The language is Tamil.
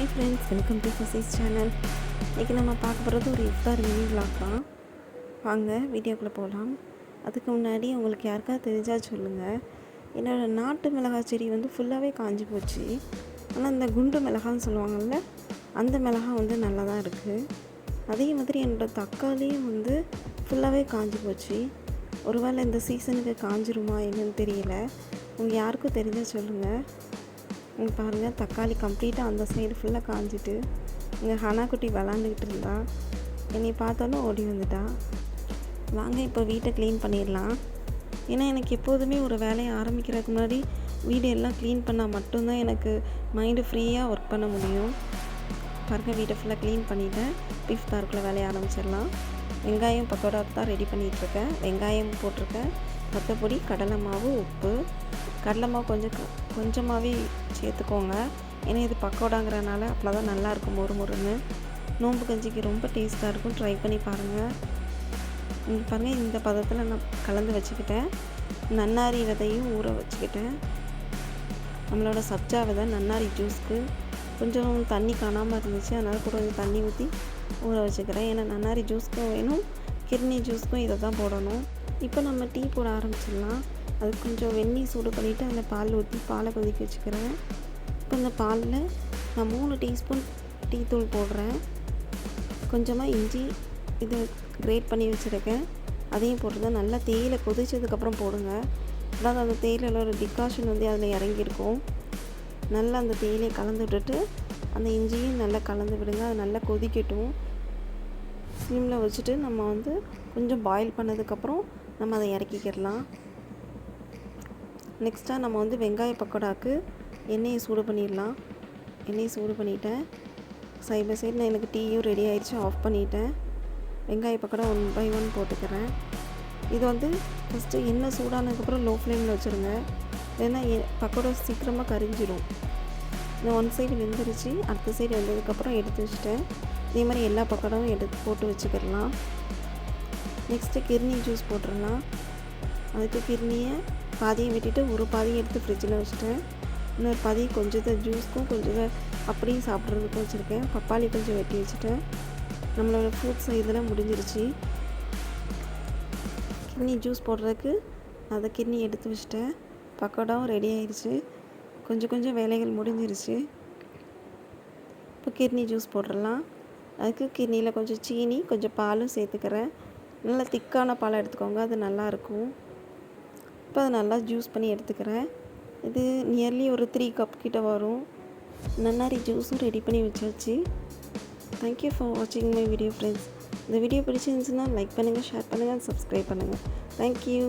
Hi friends, welcome to Fasees channel. இன்றைக்கி நம்ம பார்க்க போகிறது ஒரு இஃப்தார் மினி விலாக் தான். வாங்க வீடியோக்குள்ளே போகலாம். அதுக்கு முன்னாடி உங்களுக்கு யாருக்காவது தெரிஞ்சால் சொல்லுங்கள். என்னோடய நாட்டு மிளகாய் செடி வந்து ஃபுல்லாகவே காஞ்சி போச்சு. ஆனால் இந்த குண்டு மிளகான்னு சொல்லுவாங்கள்ல, அந்த மிளகாய் வந்து நல்லா தான் இருக்குது. அதே மாதிரி என்னோடய தக்காளியும் வந்து ஃபுல்லாகவே காஞ்சி போச்சு. ஒருவேளை இந்த சீசனுக்கு காஞ்சிருமா என்னன்னு தெரியல. உங்கள் யாருக்கும் தெரிஞ்சால் சொல்லுங்கள். இங்கே பாருங்கள், தக்காளி கம்ப்ளீட்டாக அந்த சைடு ஃபுல்லாக காஞ்சிட்டு இங்கே ஹனாக்குட்டி விளாண்டுக்கிட்டு இருந்தா. என்னை பார்த்தோன்னே ஓடி வந்துட்டா. வாங்க இப்போ வீட்டை க்ளீன் பண்ணிடலாம். ஏன்னா எனக்கு எப்போதுமே ஒரு வேலையை ஆரம்பிக்கிறதுக்கு முன்னாடி வீடு எல்லாம் க்ளீன் பண்ணால் மட்டும்தான் எனக்கு மைண்டு ஃப்ரீயாக ஒர்க் பண்ண முடியும். பாருங்கள், வீட்டை ஃபுல்லாக க்ளீன் பண்ணிவிட்டேன். பீஃப் தாருக்குள்ளே வேலையை ஆரம்பிச்சிடலாம். வெங்காயம் பக்கோடா தான் ரெடி பண்ணிகிட்ருக்கேன். வெங்காயம் போட்டிருக்கேன், மற்றபடி கடலை மாவு, உப்பு. கடலை மாவு கொஞ்சமாகவே சேர்த்துக்கோங்க. ஏன்னா இது பக்கோடாங்கிறனால அப்போ தான் நல்லாயிருக்கும், மொறுன்னு. நோம்பு கஞ்சிக்கு ரொம்ப டேஸ்ட்டாக இருக்கும். ட்ரை பண்ணி பாருங்கள். இங்கே பாருங்கள், இந்த பதத்தில் நான் கலந்து வச்சுக்கிட்டேன். நன்னாரி விதையும் ஊற வச்சுக்கிட்டேன். நம்மளோட சப்ஜா விதை நன்னாரி ஜூஸ்க்கு கொஞ்சம் தண்ணி காணாமல் இருந்துச்சு, அதனால் கூட கொஞ்சம் தண்ணி ஊற்றி ஊற வச்சுக்கிறேன். ஏன்னா நன்னாரி ஜூஸ்க்கும் வேணும், கிர்னி ஜூஸ்க்கும் இதை தான் போடணும். இப்போ நம்ம டீ போட ஆரம்பிச்சிடலாம். அது கொஞ்சம் வெந்நீர் சூடு பண்ணிவிட்டு அதில் பால் ஊற்றி பாலை கொதிக்க வச்சுக்கிறேன். இப்போ இந்த பாலில் நான் 3 டீஸ்பூன் டீ தூள் போடுறேன். கொஞ்சமாக இஞ்சி இது கிரேட் பண்ணி வச்சுருக்கேன், அதையும் போட்டுருந்தேன். நல்லா தேயிலை கொதிச்சதுக்கப்புறம் போடுங்க. அதாவது அந்த தேயிலையில் ஒரு டிகாஷன் வந்து அதில் இறங்கியிருக்கும். நல்லா அந்த தேயிலையை கலந்து விட்டுட்டு அந்த இஞ்சியும் நல்லா கலந்து விடுங்க. அது நல்லா கொதிக்கட்டும். ஸ்லிமில் வச்சுட்டு நம்ம வந்து கொஞ்சம் பாயில் பண்ணதுக்கப்புறம் நம்ம அதை இறக்கிக்கிடலாம். நெக்ஸ்ட்டாக நம்ம வந்து வெங்காய பக்கோடாவுக்கு எண்ணெயை சூடு பண்ணிடலாம். எண்ணெயை சூடு பண்ணிவிட்டேன். சைட் பை சைடு எனக்கு டீயும் ரெடி ஆகிடுச்சு, ஆஃப் பண்ணிவிட்டேன். வெங்காய பக்கோடா 1 by 1 போட்டுக்கிறேன். இது வந்து ஃபஸ்ட்டு எண்ணெய் சூடானதுக்கப்புறம் லோ ஃப்ளேமில் வச்சுருங்க. ஏன்னா பக்கோடா சீக்கிரமாக கரிஞ்சிடும். இந்த 1 சைடு வெந்துருச்சு, அடுத்த சைடு வெந்ததுக்கப்புறம் எடுத்து வச்சுட்டேன். இதே மாதிரி எல்லா பக்கோடாவும் எடுத்து போட்டு வச்சுக்கிடலாம். நெக்ஸ்ட்டு கிர்னி ஜூஸ் போட்டுடலாம். அதுக்கு கிர்னியை பாதியை வெட்டிட்டு ஒரு பாதியை எடுத்து ஃப்ரிட்ஜில் வச்சுட்டேன். இன்னொரு பாதி கொஞ்சத்தை ஜூஸ்க்கும் கொஞ்சத்தை அப்படியே சாப்பிட்றதுக்கும் வச்சுருக்கேன். பப்பாளி கொஞ்சம் வெட்டி வச்சுட்டேன். நம்மளோட ஃப்ரூட்ஸ் இதெல்லாம் முடிஞ்சிருச்சு. கிர்னி ஜூஸ் போடுறதுக்கு அதை கிர்னி எடுத்து வச்சுட்டேன். பக்கோடாவும் ரெடி ஆயிடுச்சு. கொஞ்சம் வேலைகள் முடிஞ்சிருச்சு. இப்போ கிர்னி ஜூஸ் போட்டுடலாம். அதுக்கு கிர்னியில் கொஞ்சம் சீனி கொஞ்சம் பாலும் சேர்த்துக்கிறேன். நல்லா திக்கான பாலை எடுத்துக்கோங்க, அது நல்லாயிருக்கும். இப்போ அதை நல்லா ஜூஸ் பண்ணி எடுத்துக்கிறேன். இது நியர்லி ஒரு 3 கப் கிட்ட வரும். நன்னாரி ஜூஸும் ரெடி பண்ணி வச்சாச்சு. தேங்க்யூ ஃபார் வாட்சிங் மை வீடியோ ஃப்ரெண்ட்ஸ். இந்த வீடியோ பிடிச்சிருந்துச்சுன்னா லைக் பண்ணுங்கள், ஷேர் பண்ணுங்கள், சப்ஸ்கிரைப் பண்ணுங்கள். தேங்க்யூ.